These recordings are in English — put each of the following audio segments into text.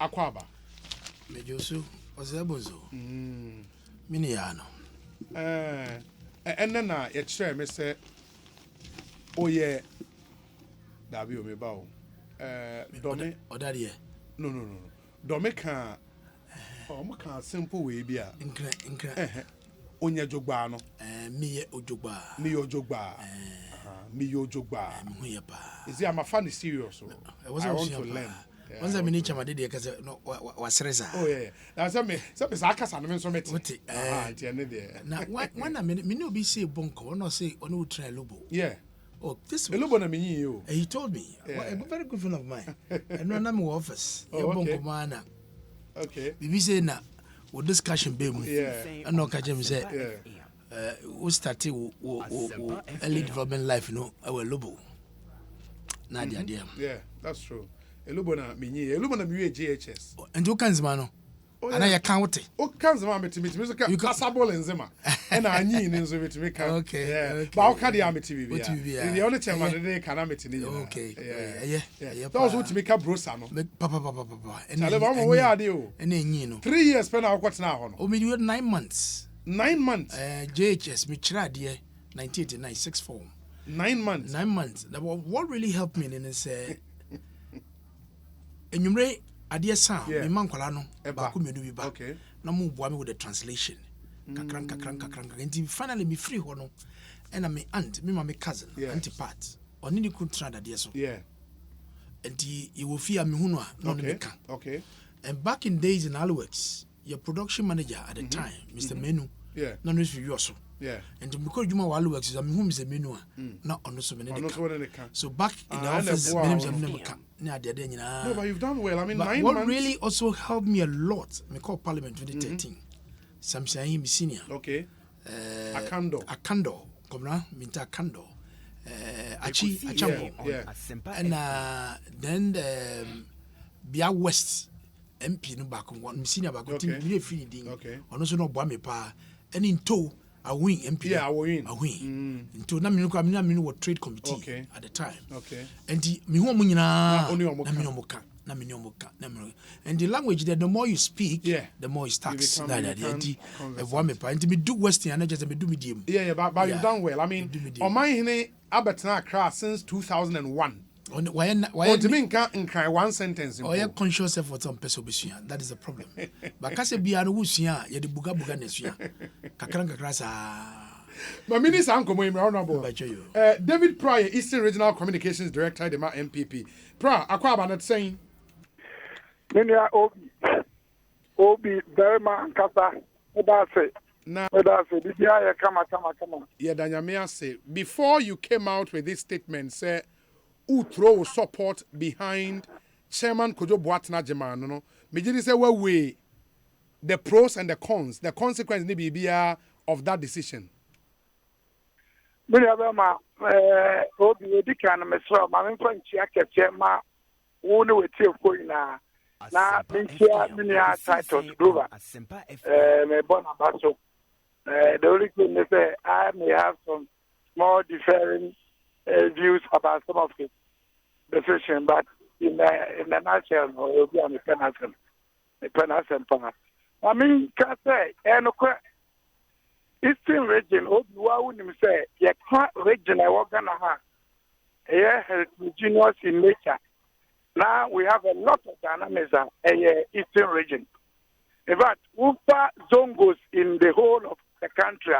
Akwaba. Mejosu Ozebozo. Miniano. And then I share me say, oh yeah, that be me bow. Dome Odadia. No. Dome can simple way be a Incre. Onya Jogbano. Me Ojogba. Me Ojogba. Is it I'm a funny serious? I want to learn. Once I mean my did because no was reza. Oh yeah. Now some Sakas and men so met. Now when I mean no be say bonko or no say on who try lobo. Yeah. Oh, this Lobo mean you. He told me. A very good friend of mine. And no name office. Your bonko mana. Okay. We say na we discussion be mu. Yeah. And no catch him say we started early development life, our lobo. Nadia dear. Yeah, that's true. Elubona minyi, elubona miwe GHS. And you can zmano. And I account it. Oh, can zama to meet music. You can sabble and zima. And I need in so to make okay. Yeah. But how can the army TV? The only time I did can army TV. Okay. Yeah. Those who to make a brosano. Papa. And I love where are you? And then you know. 3 years spent out what's now. Oh, me you 9 months. 9 months. JHS me tried dear 1989 6 form. 9 months. 9 months. What really helped me in is enyumre adeɛ sa me man kwala no ba ko medu bi ba na mu boa me with the translation kakran nti finally me free ho no and me aunt me my cousin auntie Pat oni ni kun trada deɛ so nti e wo fi a me hunu a no me ka and back in days in Alouettes your production manager at the time Mr. Menu no no fi yoso and because you wa Alouettes is me hu Mr. Menu a na ono so me ne ka so back in the office me never ka. No, but you've done well. I mean, but 9 what months. really also helped me a lot, me call Parliament 2013. Samsung senior. Okay. Akando. Komna, minta Akando. Achambo. Yeah. And then Bia West MP no back one senior back really feeding. Okay. And also no Bwame pa. And in tow. A win MP. Yeah, a win. Into na minu was trade committee at the time. Okay. And the mi ho munyina na mi omoka. And the language that the more you speak, the more it stacks. And me pa. And me do Western and just me do medium. Yeah, but you've done well. I mean, on my hine Abertna Accra since 2001. Why to me in one sentence. Oh, you're conscious effort on person besua. That is the problem. But kase bia no wusia, ye de buga nesua. Kakran sa. My minister uncle mo honorable. David Pryor, Eastern Regional Communications Director, the NPP. Pryor, akwaba not saying. Minia Obi very man kasa. That's it. Now, come. Yeah, Danyamia say before you came out with this statement, say who throw support behind Chairman Kwadwo Boateng Jemano, no? Me say well we the pros and the cons, the consequence be of that decision. Minia ma Obi dikan me so ma me kwanchi akete ma wo ne wetie ko ina na minia title global me bona baso the only thing is I may have some small differing views about some of the decision, but in the nutshell, it will be on the penalty. I mean, can say, and Eastern region, what would you say? The region I work on heterogeneous in nature. Now we have a lot of dynamism in Eastern region. In fact, Ufa Zongos in the whole of the country,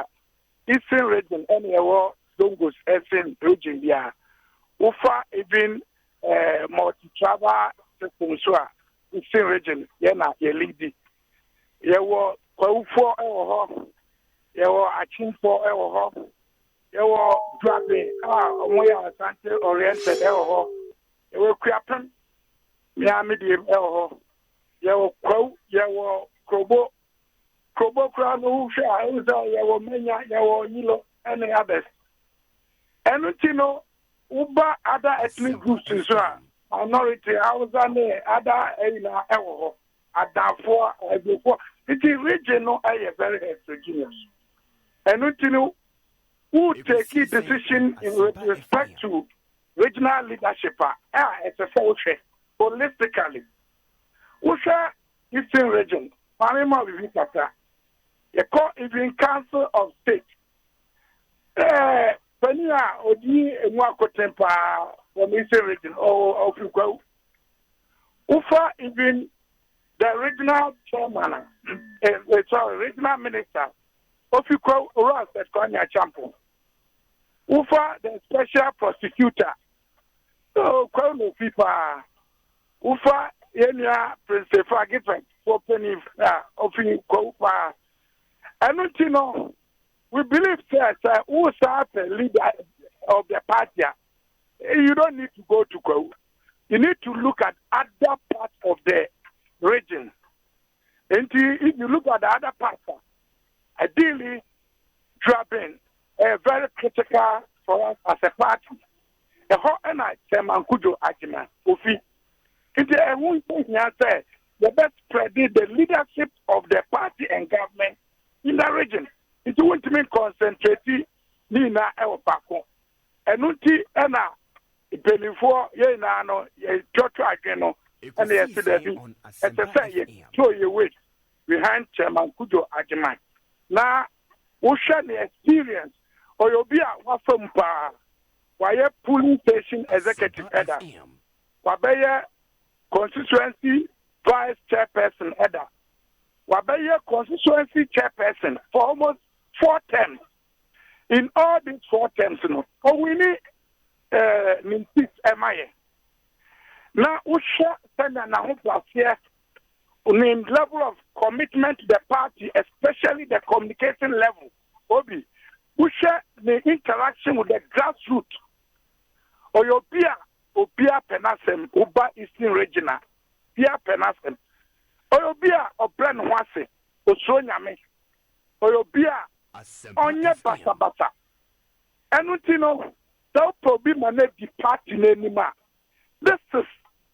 Eastern region, anywhere Zongos Eastern region, yeah. Ufa even multi-travel systems, Eastern region, yeah, ye lead. Ye were Kwafo ewo, ye were Achimfo ewo, ye were Drabe, Omoya Asante oriented ewo, ye were Kriapen, Miami ewo, ye were Kwo, ye were Krobo Crown, who share, ye were Menya, ye were Yilo, and the others. And you know, Uba other ethnic groups as well. Minority, other area, Adafo, before. It is regional, very heterogeneous. And you know, who take a decision with respect to regional leadership, it's a social, holistically. Usha Eastern Region, Panama Vivitata, a court even Council of State. Penia Odi Mwako Tempa from Eastern Region or Fuko. Ufa even the regional chairman, regional minister, Ofiko Ross at Konya Champo. Ufa the special prosecutor. So Kono Fipa. Ufa Yenya Prince Fagifen for Penny Ofi Kopa. And you know, we believe that who starts the leader of the party, you don't need to go to Go. You need to look at other parts of the region. And if you look at the other parts, ideally, dropping a very critical for us as a party. A hot and I say, Mankujo Ajima, Ufi. It's a one thing I say, the best predict the leadership of the party and government in the region. It won't mean concentrating Nina El Paco. And Unti Ena, Benifo, Yenano, Jotra Geno, and the yesterday, as I say, throw your weight behind Chairman Kujo Ajima. Now, Ocean experience, or you'll be a Wafumpa, why polling station executive header, Wabaya constituency vice chairperson header, Wabaya constituency chairperson for almost 4 terms. In all these 4 terms, we need Mintis MIA. Now, Usha send an here in level of commitment to the party, especially the communication level. Obi, Usha the interaction with the grassroots. Obia Penasem, Uba Eastern Regional, Pia Penasem, Oyobia Oplan Wase, Osonyame, Oyobia, Onye Basabasa. And you know, that probably manage the party anymore. This is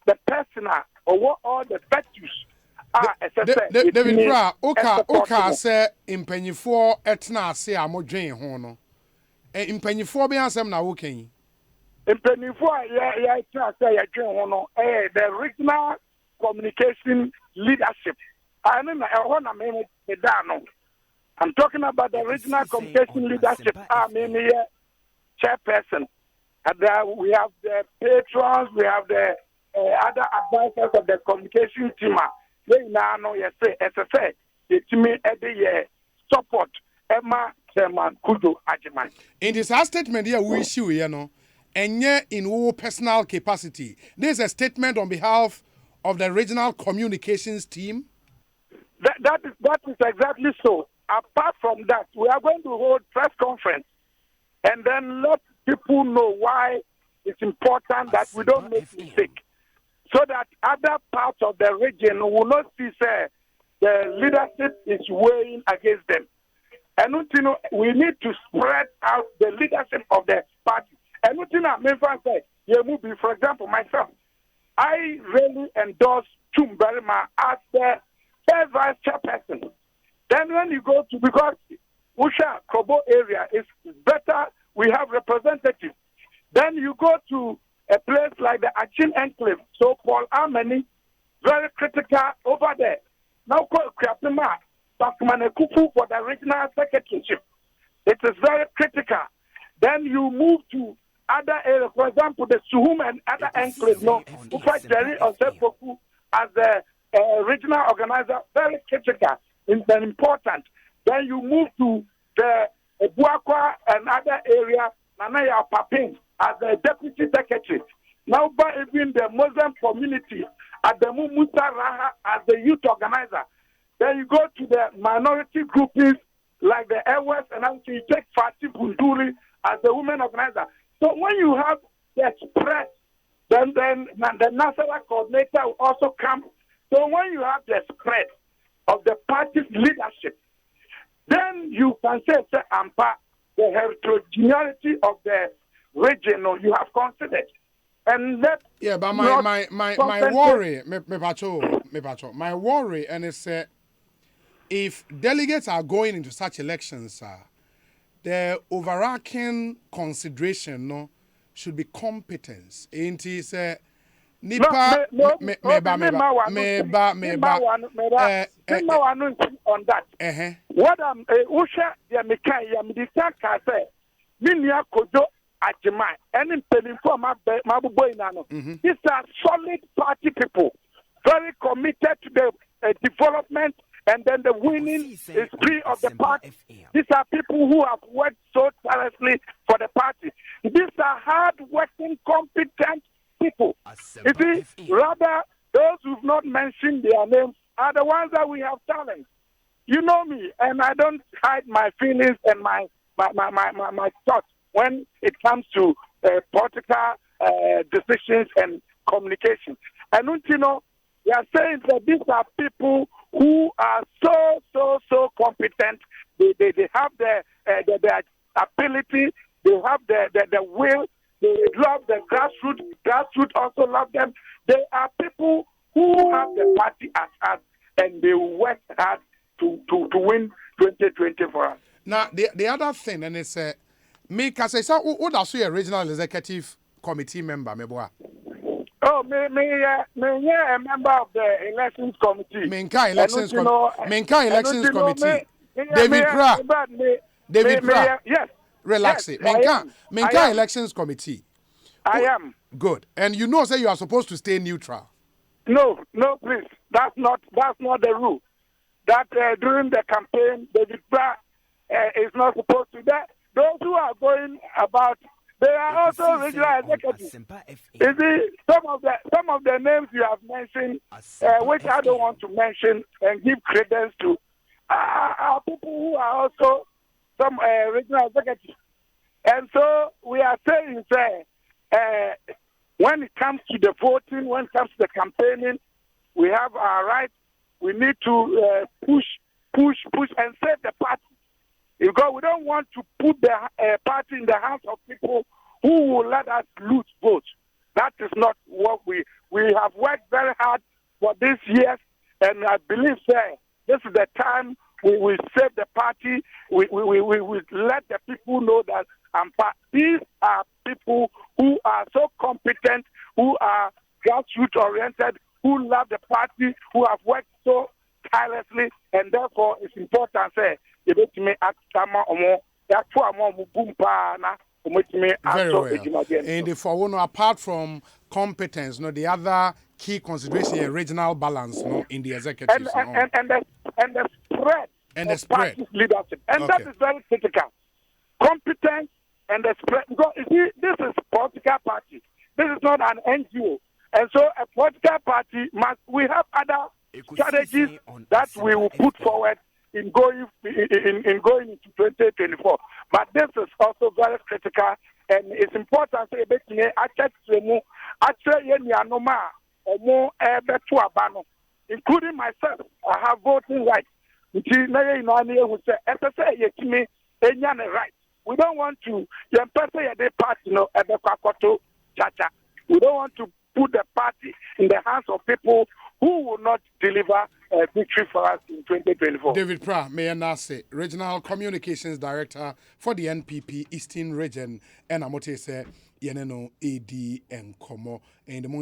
the personal or what all the virtues are. David Bra, Oka say impanyifo etna se amodwen ho no. Impanyifo be ansem na wo kan. Impanyifo ya etna say ya dwen ho no, the regional communication leadership. I mean na me da no. I'm talking about the regional communication leadership. Maybe chairperson. And we have the patrons, we have the other advisors of the communication team. They now know, yes, SSA, the team every year support Emma Chairman Kudo Ajiman. In this statement here, we issue, and yet in our personal capacity, there's a statement on behalf of the regional communications team. That is exactly so. Apart from that, we are going to hold press conference and then let people know why it's important that we don't make mistakes, so that other parts of the region will not see the leadership is weighing against them. And we need to spread out the leadership of the party. And for example, myself, I really endorse Chumberima as the first vice chairperson. Then when you go to, because Usha Kobo area is better, we have representatives. Then you go to a place like the Achin Enclave, so Paul Armani, very critical over there. Now call Krapima, Bakmanekufu for the regional secretaryship. It is very critical. Then you move to other areas, for example, the Suhum and other enclaves, Ufa Jerry or Sefoku as the regional organizer, very critical and important. Then you move to the Buakwa and other area, Nanaya Papin as the deputy secretary. Now, by even the Muslim community at the Musa Raha as the youth organizer. Then you go to the minority groupings like the Airways, and then you take Fatih Bunduri as the women organizer. So when you have the spread, then the national coordinator will also come. So when you have the spread of the party's leadership, then you can say, Ampa, the heterogeneity of the region you have considered. And that but my worry, my worry, and it's if delegates are going into such elections, the overarching consideration should be competence. And it's Nipa meba on that. What I'm Usha Yamika say, Minia Kojo Ajima, and in Peninforma Mabuboinano. These are solid party people, very committed to the development and then the winning spree of the party. These are people who have worked so tirelessly for the party. These are hard-working, competent people. You see, rather, those who've not mentioned their names are the ones that we have challenged. You know me, and I don't hide my feelings and my thoughts when it comes to political decisions and communication. And you know, we are saying that these are people who are so competent. They have the ability. They have the will. They love the grassroots. Grassroots also love them. They are people who have the party at heart, and they work hard to win 2020 for us. Now the other thing, and it's me, cause I saw what I see a regional executive committee member, me boy. Oh, me, a member of the elections committee. Menka elections committee. David Pra. Yes. Relax yes, it. Menka elections committee. I am. Good. And you know, say you are supposed to stay neutral. No, please. That's not the rule. That during the campaign, David Pra is not supposed to. Those who are going about. They are also regional executives. You see, some of the names you have mentioned, which I don't want to mention and give credence to, are people who are also some regional executives. And so we are saying, when it comes to the voting, when it comes to the campaigning, we have our rights. We need to push and save the party. Because we don't want to put the party in the hands of people who will let us lose votes. That is not what we have worked very hard for this year, and I believe, this is the time we will save the party. We let the people know that these are people who are so competent, who are grassroots oriented, who love the party, who have worked so tirelessly, and therefore it's important. Very well. And for apart from competence, the other key consideration is regional balance, in the executive. And the spread. Leadership. And that is very critical. Competence and the spread. Because you see, this is a political party. This is not an NGO. And so a political party we have other strategies that we will put forward in going into 2024. But this is also very critical, and it's important to including myself. I have voting rights. We don't want to we don't want to put the party in the hands of people who will not deliver a victory for us in 2024. David Pra, Mayor Nase, Regional Communications Director for the NPP Eastern Region, and Amote say, Yeneno AD and Comm.